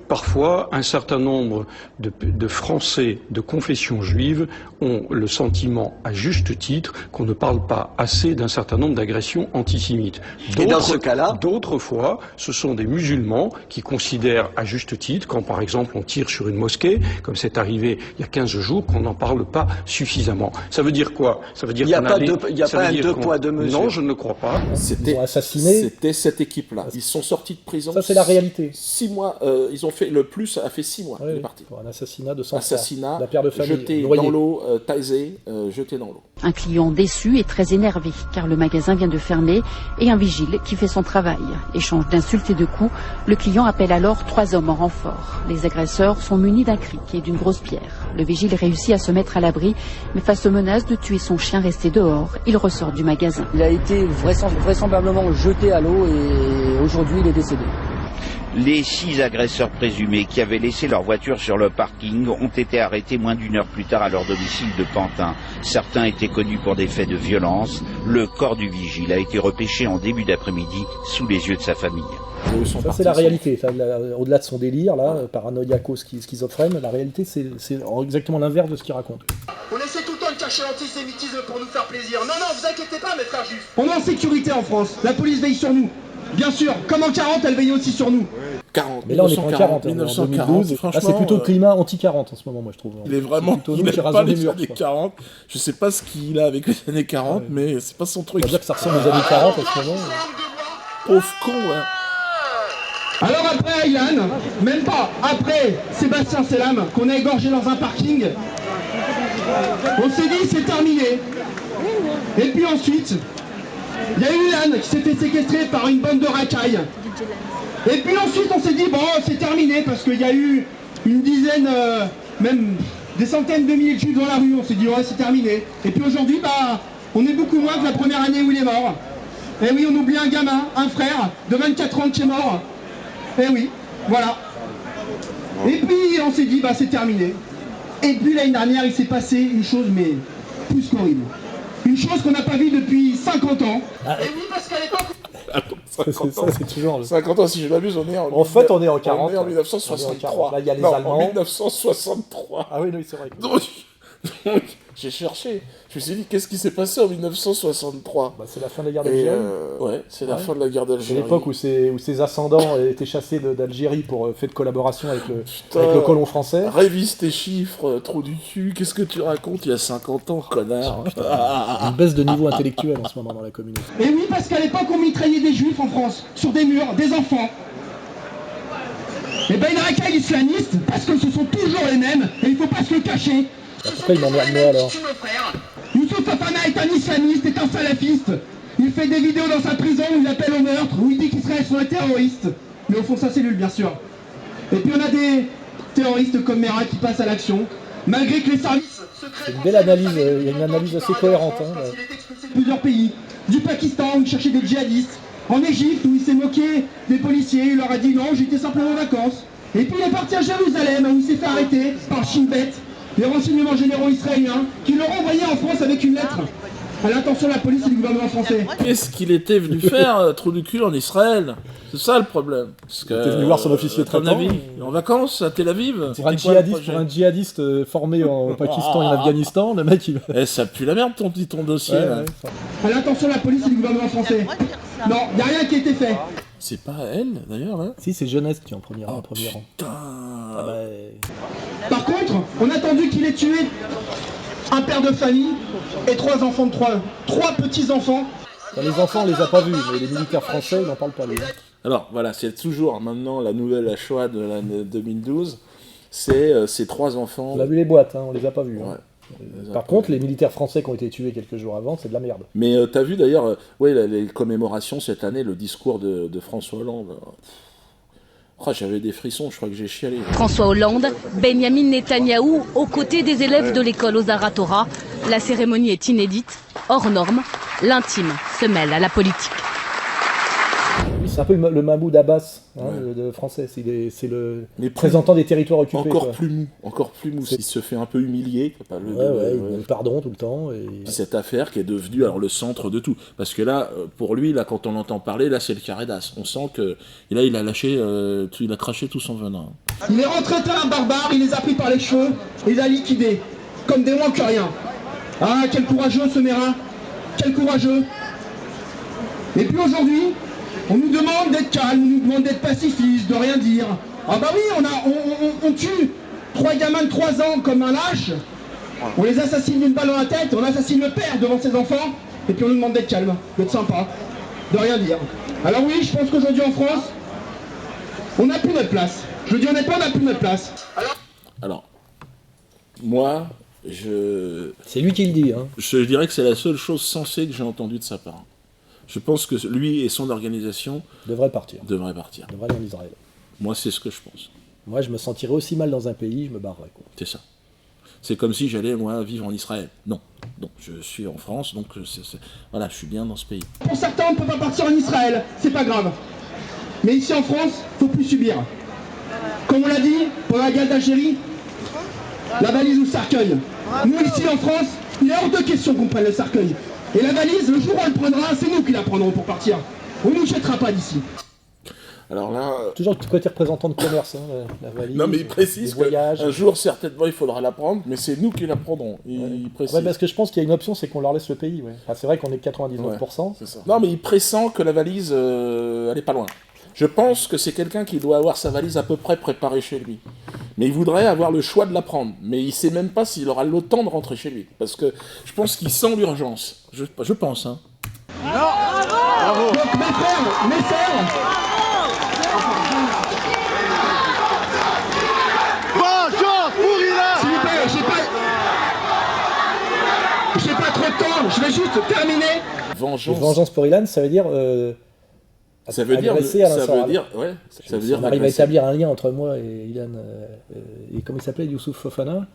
parfois, un certain nombre de Français de confession juive ont le sentiment, à juste titre, qu'on ne parle pas assez d'un certain nombre d'agressions antisémites. Et dans ce cas-là, d'autres fois, ce sont des musulmans qui considèrent, à juste titre, quand par exemple on tire sur une mosquée, comme c'est arrivé il y a 15 jours, qu'on n'en parle pas suffisamment. Ça veut dire quoi? Ça veut dire il n'y a pas un deux poids, deux mesures. Non, je ne crois pas. C'était cette équipe-là. Ils sont sortis de prison. Ça, c'est la réalité. 6 mois, ils ont fait le plus, a fait 6 mois. Il est parti. Pour un assassinat de sang-froid. Assassinat, la père de famille, jeté noyé. dans l'eau, taisé, jeté dans l'eau. Un client déçu et très énervé car le magasin vient de fermer et un vigile qui fait son travail. Échange d'insultes et de coups, le client appelle alors 3 hommes en renfort. Les agresseurs sont munis d'un cric et d'une grosse pierre. Le vigile réussit à se mettre à l'abri, mais face aux menaces de tuer son chien resté dehors, il ressort du magasin. Il a été vraisemblablement jeté à l'eau et aujourd'hui il est décédé. Les 6 agresseurs présumés qui avaient laissé leur voiture sur le parking ont été arrêtés moins d'1 heure plus tard à leur domicile de Pantin. Certains étaient connus pour des faits de violence. Le corps du vigile a été repêché en début d'après-midi sous les yeux de sa famille. Ça, c'est la réalité. Au-delà de son délire, là, paranoïaco-schizophrène, la réalité, c'est exactement l'inverse de ce qu'il raconte. On essaie tout le temps de cacher l'antisémitisme pour nous faire plaisir. Non, vous inquiétez pas, mes frères juifs. On est en sécurité en France. La police veille sur nous. Bien sûr, comme en 40, elle veille aussi sur nous. 40, mais là, on est en 40, 1940, en 2012. franchement, là, c'est plutôt le climat anti-40 en ce moment, moi, je trouve. Il est vraiment, il qui pas les murs, années 40. Je sais pas ce qu'il a avec les années 40, mais c'est pas son truc. On va dire que ça ressemble aux années 40 en ce moment. Pauvre con, ouais. Alors après Aylan, même pas, après Sébastien Selam, qu'on a égorgé dans un parking, on s'est dit c'est terminé. Et puis ensuite, il y a eu Ilan qui s'est fait séquestrer par une bande de racailles. Et puis ensuite on s'est dit bon c'est terminé parce qu'il y a eu une dizaine, même des centaines de milliers de juifs dans la rue. On s'est dit ouais c'est terminé. Et puis aujourd'hui on est beaucoup moins que la première année où il est mort. Et oui on oublie un gamin, un frère de 24 ans qui est mort. Et oui, voilà. Et puis on s'est dit c'est terminé. Et puis l'année dernière il s'est passé une chose mais plus qu'horrible. Une chose qu'on n'a pas vue depuis 50 ans. Et oui, parce qu'à l'époque... c'est toujours... 50 ans, si je m'abuse, on est en... En fait, on est en 40. On est en 1963. Là, il y a les En Allemands. 1963. Ah oui, c'est vrai. Donc, j'ai cherché. Je me suis dit, qu'est-ce qui s'est passé en 1963 c'est la fin de la guerre d'Algérie. Ouais, c'est la fin de la guerre d'Algérie. C'est l'époque où ses ascendants étaient chassés d'Algérie pour fait de collaboration avec le colon français. Révise tes chiffres, trou du cul, qu'est-ce que tu racontes il y a 50 ans, connard. Une baisse de niveau intellectuel en ce moment dans la communauté. Et oui, parce qu'à l'époque, on mitraillait des juifs en France, sur des murs, des enfants. Et une racaille islamiste, parce que ce sont toujours les mêmes, et il faut pas se le cacher. Pourquoi il m'emmerde moi alors? Youssouf Fofana est un islamiste, est un salafiste. Il fait des vidéos dans sa prison où il appelle au meurtre, où il dit qu'Israël sont des terroristes. Mais au fond, sa cellule, bien sûr. Et puis on a des terroristes comme Mera qui passent à l'action, malgré que les services secrets... C'est une belle analyse, il y a une analyse assez cohérente. Il est expulsé de plusieurs pays. Du Pakistan, où il cherchait des djihadistes. En Égypte, où il s'est moqué des policiers, il leur a dit non, j'étais simplement en vacances. Et puis il est parti à Jérusalem, où il s'est fait arrêter par Shin Bet, les renseignements généraux israéliens, qui l'ont envoyé en France avec une lettre à l'intention de la police et du gouvernement français. Qu'est-ce qu'il était venu faire, trou du cul, en Israël? C'est ça le problème. Il était venu voir son officier traitant. En vacances à Tel Aviv. Pour un djihadiste formé au Pakistan et en Afghanistan, le mec il... ça pue la merde ton dossier. À l'intention de la police et du gouvernement français. Non, il n'y a rien qui a été fait. C'est pas elle, d'ailleurs, là? Si, c'est Jeunesse qui est en premier rang. Putain. Par contre, on a attendu qu'il ait tué un père de famille et 3 enfants de 3 petits-enfants. Les enfants, on les a pas vus, mais les militaires français, ils n'en parlent pas. Alors, voilà, c'est toujours maintenant la nouvelle Shoah de l'année 2012. C'est ces 3 enfants... On a vu les boîtes, on les a pas vus. Ouais. Par contre, les militaires français qui ont été tués quelques jours avant, c'est de la merde. Mais t'as vu d'ailleurs, les commémorations cette année, le discours de François Hollande. Oh, j'avais des frissons, je crois que j'ai chialé. François Hollande, Benyamin Netanyahou, aux côtés des élèves de l'école Ozara Torah. La cérémonie est inédite, hors norme. L'intime se mêle à la politique. C'est un peu le Mahmoud Abbas de français, c'est le représentant des territoires occupés. Encore plus mou. Il se fait un peu humilier. Il demande pardon tout le temps. Et... Cette affaire qui est devenue alors le centre de tout. Parce que là, pour lui, là, quand on l'entend parler, là c'est le carré d'as. On sent que là, il a lâché, il a craché tout son venin. Il est rentré un barbare, il les a pris par les cheveux et il a liquidé, comme des moins que rien. Ah, quel courageux ce Mérin, quel courageux. Et puis aujourd'hui, on nous demande d'être calme, on nous demande d'être pacifiste, de rien dire. Ah bah oui, on tue 3 gamins de 3 ans comme un lâche, on les assassine d'une balle dans la tête, on assassine le père devant ses enfants, et puis on nous demande d'être calme, d'être sympa, de rien dire. Alors oui, je pense qu'aujourd'hui en France, on n'a plus notre place. Je le dis honnêtement, on n'a plus notre place. Alors moi, c'est lui qui le dit. Hein. Je dirais que c'est la seule chose sensée que j'ai entendue de sa part. Je pense que lui et son organisation devraient partir. Devraient aller en Israël. Moi, c'est ce que je pense. Moi, je me sentirais aussi mal dans un pays, je me barrerais. C'est ça. C'est comme si j'allais, moi, vivre en Israël. Non, je suis en France, donc voilà, je suis bien dans ce pays. Pour certains, on ne peut pas partir en Israël, c'est pas grave. Mais ici en France, il ne faut plus subir. Comme on l'a dit, pour la guerre d'Algérie, la valise ou le cercueil. Nous, ici en France, il est hors de question qu'on prenne le cercueil. Et la valise, le jour où on le prendra, c'est nous qui la prendrons pour partir. On ne nous jettera pas d'ici. Alors là... Toujours le côté représentant de commerce, la valise. Non mais il précise qu'un jour, certainement, il faudra la prendre, mais c'est nous qui la prendrons. Il précise. Ouais, parce que je pense qu'il y a une option, c'est qu'on leur laisse le pays. Ouais. Enfin, c'est vrai qu'on est 99%. C'est ça. Non mais il pressent que la valise, elle est pas loin. Je pense que c'est quelqu'un qui doit avoir sa valise à peu près préparée chez lui. Mais il voudrait avoir le choix de la prendre. Mais il ne sait même pas s'il aura le temps de rentrer chez lui. Parce que je pense qu'il sent l'urgence. Je pense, hein. Non. Bravo. Donc mes frères, vengeance pour Ilan. S'il vous plaît, j'ai pas trop de temps. Je vais juste terminer. Vengeance pour Ilan, ça veut dire... Ça veut dire, on arrive à établir un lien entre moi et Ilan, et comment il s'appelait, Youssouf Fofana.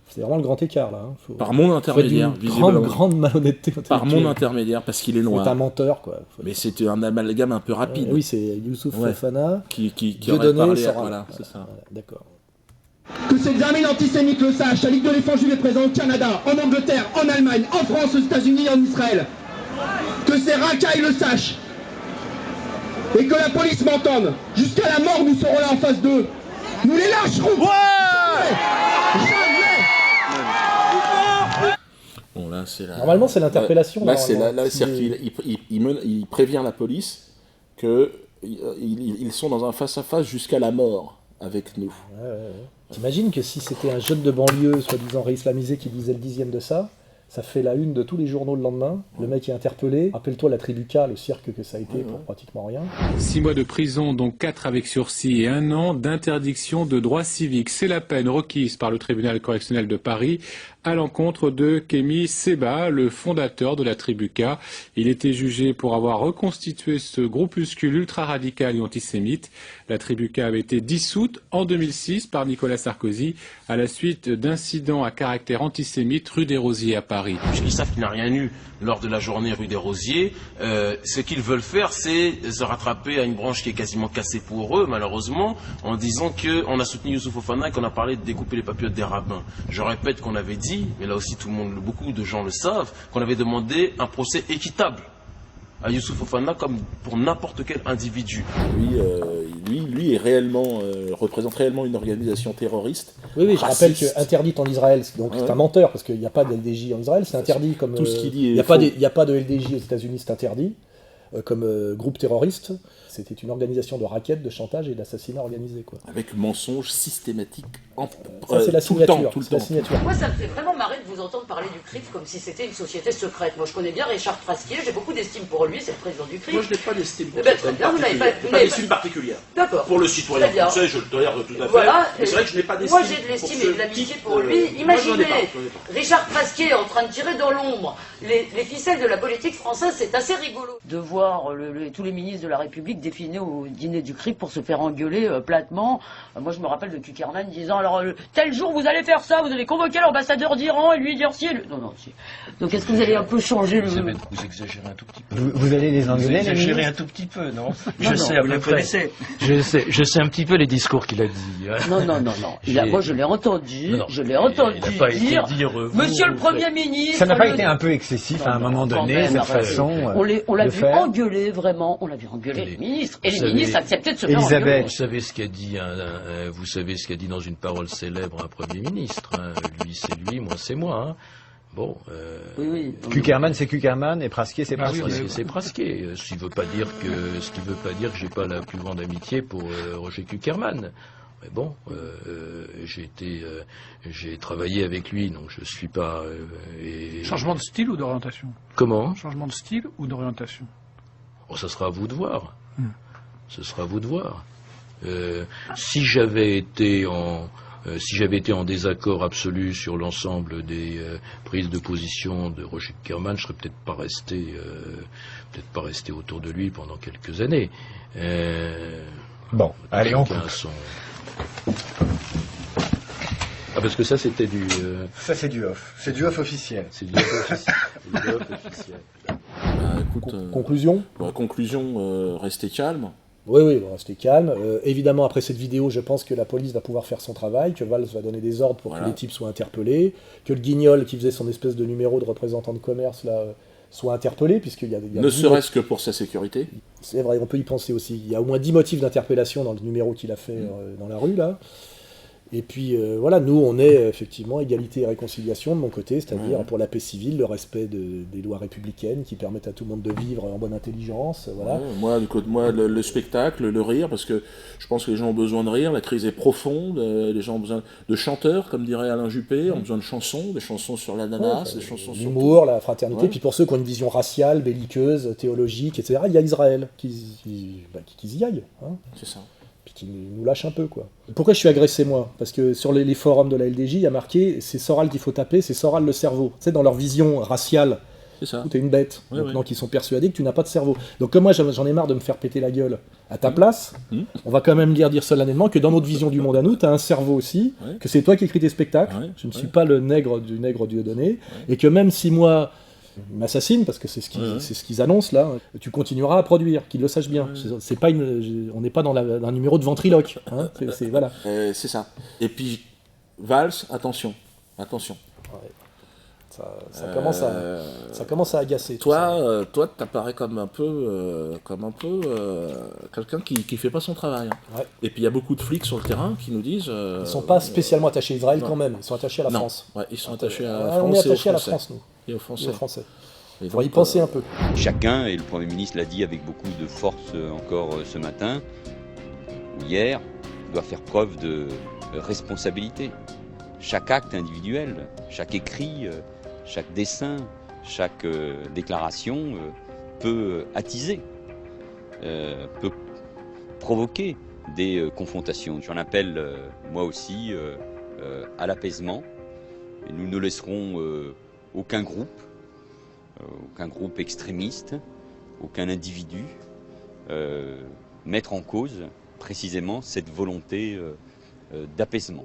C'est vraiment le grand écart là. Hein. Par mon intermédiaire, visiblement. Grande malhonnêteté. Par mon intermédiaire, parce qu'il est noir. C'est un menteur quoi. Mais c'était un amalgame un peu rapide. Oui, c'est Youssouf Fofana. Qui aurait parlé, voilà, c'est ça. Voilà, d'accord. Que ces examens antisémites le sachent, la Ligue de défense juive est présente au Canada, en Angleterre, en Allemagne, en France, aux États-Unis et en Israël. Que ces racailles le sachent. Et que la police m'entende. Jusqu'à la mort, nous serons là en face d'eux. Nous les lâcherons. Bon, là, c'est Normalement, c'est l'interpellation. Là, c'est-à-dire qu'il prévient la police qu'ils sont dans un face-à-face jusqu'à la mort avec nous. Ouais. T'imagines que si c'était un jeune de banlieue, soi-disant réislamisé, qui disait le 10e de ça, ça fait la une de tous les journaux le lendemain. Le mec est interpellé. Rappelle-toi la Tribuca, le cirque que ça a été pour pratiquement rien. 6 mois de prison, dont 4 avec sursis et 1 an d'interdiction de droits civiques. C'est la peine requise par le tribunal correctionnel de Paris à l'encontre de Kémy Séba, le fondateur de la Tribuca. Il était jugé pour avoir reconstitué ce groupuscule ultra-radical et antisémite. La Tribuca avait été dissoute en 2006 par Nicolas Sarkozy à la suite d'incidents à caractère antisémite rue des Rosiers à Paris. Puisqu'ils savent qu'il n'a rien eu lors de la journée rue des Rosiers, ce qu'ils veulent faire, c'est se rattraper à une branche qui est quasiment cassée pour eux, malheureusement, en disant qu'on a soutenu Youssouf Fofana et qu'on a parlé de découper les papillotes des rabbins. Je répète qu'on avait dit, mais là aussi beaucoup de gens le savent, qu'on avait demandé un procès équitable à Youssouf Fofana comme pour n'importe quel individu. Lui est réellement, représente réellement une organisation terroriste. Oui, je rappelle qu'interdite en Israël, donc c'est un menteur, parce qu'il n'y a pas de LDJ en Israël, c'est interdit comme... Tout ce qu'il dit il n'y a pas de LDJ aux États-Unis, c'est interdit, comme groupe terroriste. C'était une organisation de racket, de chantage et d'assassinat organisé. Quoi. Avec mensonges systématiques ça, c'est la signature. Tout le temps. Moi, ça me fait vraiment marrer de vous entendre parler du CRIF comme si c'était une société secrète. Moi, je connais bien Richard Frasquier, j'ai beaucoup d'estime pour lui, c'est le président du CRIF. Moi, je n'ai pas d'estime pour lui. Pas d'estime particulière. D'accord. Pour le citoyen français, je le tolère tout à fait. Voilà. Mais c'est vrai que je n'ai pas d'estime. Moi, j'ai de l'estime et de l'amitié pour lui. Imaginez Richard Frasquier en train de tirer dans l'ombre les ficelles de la politique française, c'est assez rigolo. De voir voir tous les ministres de la République défiler au dîner du CRIF pour se faire engueuler platement. Moi, je me rappelle de Kuckerman disant, alors, tel jour, vous allez faire ça, vous allez convoquer l'ambassadeur d'Iran et lui dire si... Non, si. Donc, est-ce que vous allez un peu changer Vous exagérez un tout petit peu. Vous allez les engueuler, Vous exagérez un tout petit peu, non? Je sais, à peu près. Je sais un petit peu les discours qu'il a dit. Non. Moi, je l'ai entendu. Je l'ai entendu dire, Monsieur le Premier ministre... Ça n'a pas été un peu excessif à un moment donné, cette façon on l'a vu engueuler, vraiment. On l'a vu engueuler les ministres. Et les ministres acceptaient de se faire engueuler. Vous savez ce qu'a dit, vous savez ce qu'a dit dans une parole célèbre un Premier ministre. Lui, c'est lui, moi, c'est moi. Hein. Bon. Oui. Kuckerman, c'est Kuckerman, et Prasquier, c'est Prasquier. Oui, c'est Prasquier. Ce qui veut pas dire que j'ai pas la plus grande amitié pour Roger Kuckerman. Mais bon, j'ai travaillé avec lui, donc je suis pas... Changement de style ou d'orientation? Comment? Changement de style ou d'orientation? Oh, ça sera à vous de voir. Ce sera à vous de voir. Si j'avais été en désaccord absolu sur l'ensemble des prises de position de Roger Kuckerman, je serais peut-être pas resté autour de lui pendant quelques années. Bon, allez, on coupe. Ah, parce que ça, c'était du... Ça, c'est du off. C'est du off officiel. C'est du off officiel. Conclusion. Conclusion, restez calme. Oui, restez calme. Évidemment, après cette vidéo, je pense que la police va pouvoir faire son travail, que Valls va donner des ordres pour que les types soient interpellés, que le Guignol, qui faisait son espèce de numéro de représentant de commerce, là, soit interpellé, puisqu'il y a ne serait-ce que pour sa sécurité. C'est vrai, on peut y penser aussi. Il y a au moins 10 motifs d'interpellation dans le numéro qu'il a fait dans la rue, là. Et puis, voilà, nous, on est effectivement égalité et réconciliation de mon côté, c'est-à-dire pour la paix civile, le respect des lois républicaines qui permettent à tout le monde de vivre en bonne intelligence, voilà. Moi, le spectacle, le rire, parce que je pense que les gens ont besoin de rire, la crise est profonde, les gens ont besoin de chanteurs, comme dirait Alain Juppé, ont besoin de chansons, des chansons sur l'ananas, des chansons sur l'humour, la fraternité, puis pour ceux qui ont une vision raciale, belliqueuse, théologique, etc., il y a Israël, qu'ils y aillent. Hein. C'est ça. Qui nous lâche un peu, quoi. Pourquoi je suis agressé, moi? Parce que sur les forums de la LDJ, il y a marqué « c'est Soral qu'il faut taper, c'est Soral le cerveau ». Tu sais, dans leur vision raciale, t'es une bête. Donc ils sont persuadés que tu n'as pas de cerveau. Donc comme moi, j'en ai marre de me faire péter la gueule à ta place, on va quand même dire solennellement que dans notre vision du monde à nous, t'as un cerveau aussi, que c'est toi qui écris tes spectacles, je ne suis pas le nègre du nègre Dieudonné, et que même si moi... m'assassine, parce que c'est ce qu'ils annoncent là, tu continueras à produire, qu'ils le sachent bien. C'est pas on n'est pas dans un numéro de ventriloque. Hein, voilà. C'est ça. Et puis, Valls, attention. Ça commence à agacer. Toi, t'apparais comme un peu quelqu'un qui fait pas son travail. Hein. Et puis il y a beaucoup de flics sur le terrain qui nous disent. Ils sont pas spécialement attachés à Israël quand même. Ils sont attachés à la France. Ouais, ils sont attachés à la France. On est attachés à la France, nous. Et aux Français. Il faudrait y penser un peu. Chacun, et le Premier ministre l'a dit avec beaucoup de force encore ce matin, ou hier, doit faire preuve de responsabilité. Chaque acte individuel, chaque écrit, chaque dessin, chaque déclaration peut attiser, peut provoquer des confrontations. J'en appelle moi aussi à l'apaisement. Et nous ne laisserons aucun groupe extrémiste, aucun individu mettre en cause précisément cette volonté d'apaisement.